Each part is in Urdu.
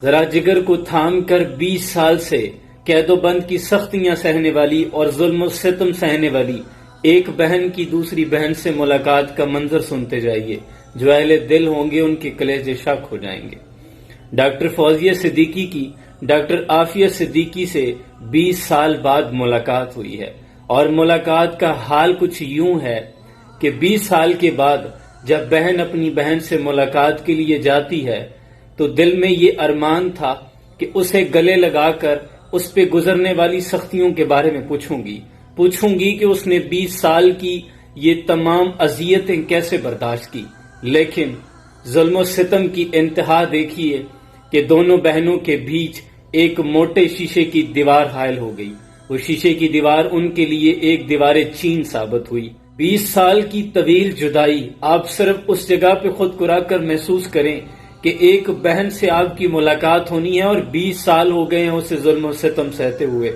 ذرا جگر کو تھام کر 20 سال سے قید و بند کی سختیاں سہنے والی اور ظلم و ستم سہنے والی ایک بہن کی دوسری بہن سے ملاقات کا منظر سنتے جائیے. جو اہل دل ہوں گے ان کے کلیجے شک ہو جائیں گے. ڈاکٹر فوزیہ صدیقی کی ڈاکٹر عافیہ صدیقی سے 20 سال بعد ملاقات ہوئی ہے، اور ملاقات کا حال کچھ یوں ہے کہ 20 سال کے بعد جب بہن اپنی بہن سے ملاقات کے لیے جاتی ہے تو دل میں یہ ارمان تھا کہ اسے گلے لگا کر اس پہ گزرنے والی سختیوں کے بارے میں پوچھوں گی کہ اس نے 20 سال کی یہ تمام اذیتیں کیسے برداشت کی. لیکن ظلم و ستم کی انتہا دیکھیے کہ دونوں بہنوں کے بیچ ایک موٹے شیشے کی دیوار حائل ہو گئی. وہ شیشے کی دیوار ان کے لیے ایک دیوار چین ثابت ہوئی. 20 سال کی طویل جدائی، آپ صرف اس جگہ پہ خود کو رکھ کر محسوس کریں کہ ایک بہن سے آپ کی ملاقات ہونی ہے اور 20 سال ہو گئے ہیں اسے ظلم و ستم سہتے ہوئے.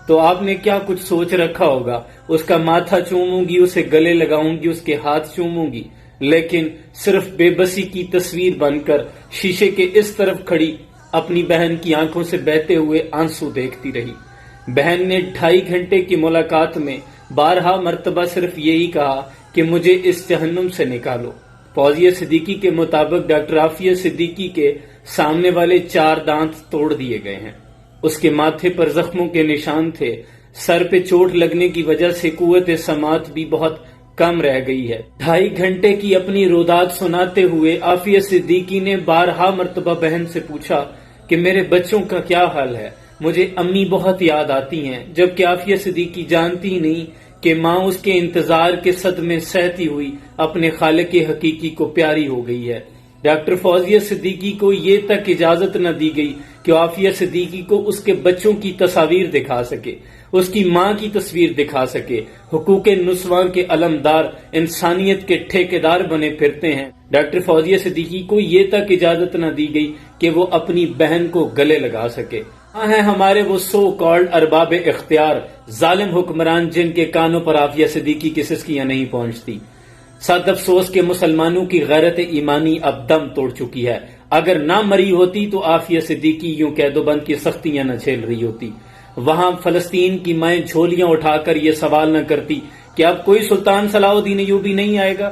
تو آپ نے کیا کچھ سوچ رکھا ہوگا. اس کا ماتھا چوموں گی، اسے گلے لگاؤں گی، اس کے ہاتھ چوموں گی، لیکن صرف بے بسی کی تصویر بن کر شیشے کے اس طرف کھڑی اپنی بہن کی آنکھوں سے بہتے ہوئے آنسو دیکھتی رہی. بہن نے 2.5 گھنٹے کی ملاقات میں 12 مرتبہ صرف یہی کہا کہ مجھے اس جہنم سے نکالو. فوزیہ صدیقی کے مطابق ڈاکٹر عافیہ صدیقی کے سامنے والے 4 دانت توڑ دیے گئے ہیں. اس کے ماتھے پر زخموں کے نشان تھے. سر پہ چوٹ لگنے کی وجہ سے قوت سماعت بھی بہت کم رہ گئی ہے. 2.5 گھنٹے کی اپنی روداد سناتے ہوئے عافیہ صدیقی نے 12 مرتبہ بہن سے پوچھا کہ میرے بچوں کا کیا حال ہے، مجھے امی بہت یاد آتی ہیں. جبکہ عافیہ صدیقی جانتی نہیں کہ ماں اس کے انتظار کے صدمے سہتی ہوئی اپنے خالق حقیقی کو پیاری ہو گئی ہے. ڈاکٹر فوزیہ صدیقی کو یہ تک اجازت نہ دی گئی کہ عافیہ صدیقی کو اس کے بچوں کی تصاویر دکھا سکے، اس کی ماں کی تصویر دکھا سکے. حقوق نسواں کے علمدار انسانیت کے ٹھیکیدار بنے پھرتے ہیں. ڈاکٹر فوزیہ صدیقی کو یہ تک اجازت نہ دی گئی کہ وہ اپنی بہن کو گلے لگا سکے. ہاں ہیں ہمارے وہ سو کالڈ ارباب اختیار، ظالم حکمران جن کے کانوں پر عافیہ صدیقی کی سسکیاں نہیں پہنچتی. صد افسوس کہ مسلمانوں کی غیرت ایمانی اب دم توڑ چکی ہے. اگر نہ مری ہوتی تو عافیہ صدیقی یوں قید و بند کی سختیاں نہ جھیل رہی ہوتی. وہاں فلسطین کی مائیں جھولیاں اٹھا کر یہ سوال نہ کرتی کہ اب کوئی سلطان صلاح الدین ایوبی نہیں آئے گا.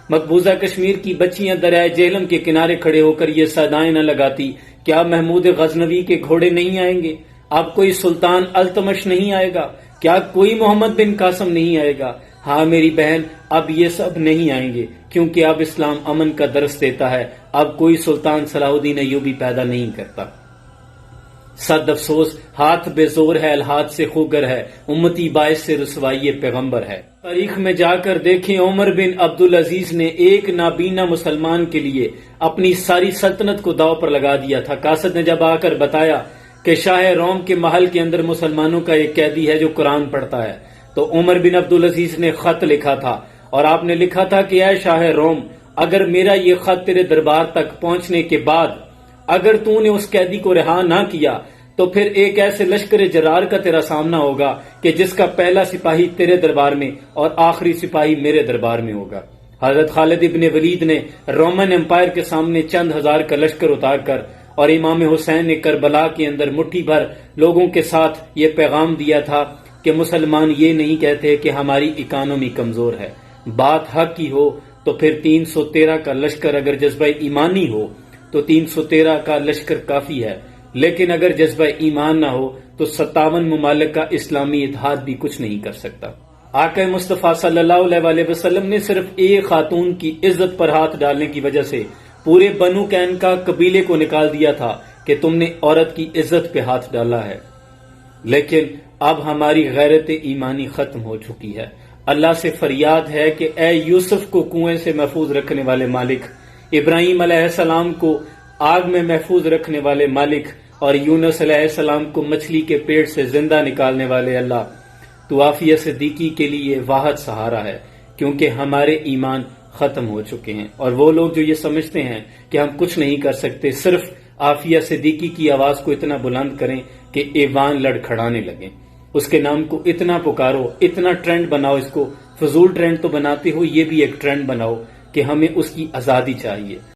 مقبوضہ کشمیر کی بچیاں دریائے جہلم کے کنارے کھڑے ہو کر یہ صدائیں نہ لگاتی کہ اب محمود غزنوی کے گھوڑے نہیں آئیں گے، اب کوئی سلطان التمش نہیں آئے گا، کیا کوئی محمد بن قاسم نہیں آئے گا. ہاں میری بہن، اب یہ سب نہیں آئیں گے، کیونکہ اب اسلام امن کا درس دیتا ہے. اب کوئی سلطان صلاح الدین ایوبی پیدا نہیں کرتا. صد افسوس، ہاتھ بے زور ہے، الہات سے خوگر ہے، امتی باعث سے رسوائی پیغمبر ہے. تاریخ میں جا کر دیکھیں، عمر بن عبدالعزیز نے ایک نابینا مسلمان کے لیے اپنی ساری سلطنت کو داؤ پر لگا دیا تھا. قاصد نے جب آ کر بتایا کہ شاہ روم کے محل کے اندر مسلمانوں کا ایک قیدی ہے جو قرآن پڑھتا ہے، تو عمر بن عبدالعزیز نے خط لکھا تھا، اور آپ نے لکھا تھا کہ اے شاہ روم، اگر میرا یہ خط تیرے دربار تک پہنچنے کے بعد اگر تو نے اس قیدی کو رہا نہ کیا تو پھر ایک ایسے لشکر جرار کا تیرا سامنا ہوگا کہ جس کا پہلا سپاہی تیرے دربار میں اور آخری سپاہی میرے دربار میں ہوگا. حضرت خالد ابن ولید نے رومن امپائر کے سامنے چند ہزار کا لشکر اتار کر اور امام حسین نے کربلا کے اندر مٹھی بھر لوگوں کے ساتھ یہ پیغام دیا تھا کہ مسلمان یہ نہیں کہتے کہ ہماری اکانومی کمزور ہے. بات حق کی ہو تو پھر 313 کا لشکر اگر جذبہ ایمانی ہو تو 313 کا لشکر کافی ہے، لیکن اگر جذبہ ایمان نہ ہو تو 57 ممالک کا اسلامی اتحاد بھی کچھ نہیں کر سکتا. آقا مصطفیٰ صلی اللہ علیہ وسلم نے صرف ایک خاتون کی عزت پر ہاتھ ڈالنے کی وجہ سے پورے بنو قینقاع قبیلے کو نکال دیا تھا کہ تم نے عورت کی عزت پہ ہاتھ ڈالا ہے. لیکن اب ہماری غیرت ایمانی ختم ہو چکی ہے. اللہ سے فریاد ہے کہ اے یوسف کو کنویں سے محفوظ رکھنے والے مالک، ابراہیم علیہ السلام کو آگ میں محفوظ رکھنے والے مالک، اور یونس علیہ السلام کو مچھلی کے پیٹ سے زندہ نکالنے والے اللہ، تو عافیہ صدیقی کے لیے واحد سہارا ہے، کیونکہ ہمارے ایمان ختم ہو چکے ہیں. اور وہ لوگ جو یہ سمجھتے ہیں کہ ہم کچھ نہیں کر سکتے، صرف عافیہ صدیقی کی آواز کو اتنا بلند کریں کہ ایوان لڑکھڑانے لگیں. اس کے نام کو اتنا پکارو، اتنا ٹرینڈ بناؤ. اس کو فضول ٹرینڈ تو بناتے ہو، یہ بھی ایک ٹرینڈ بناؤ کہ ہمیں اس کی آزادی چاہیے.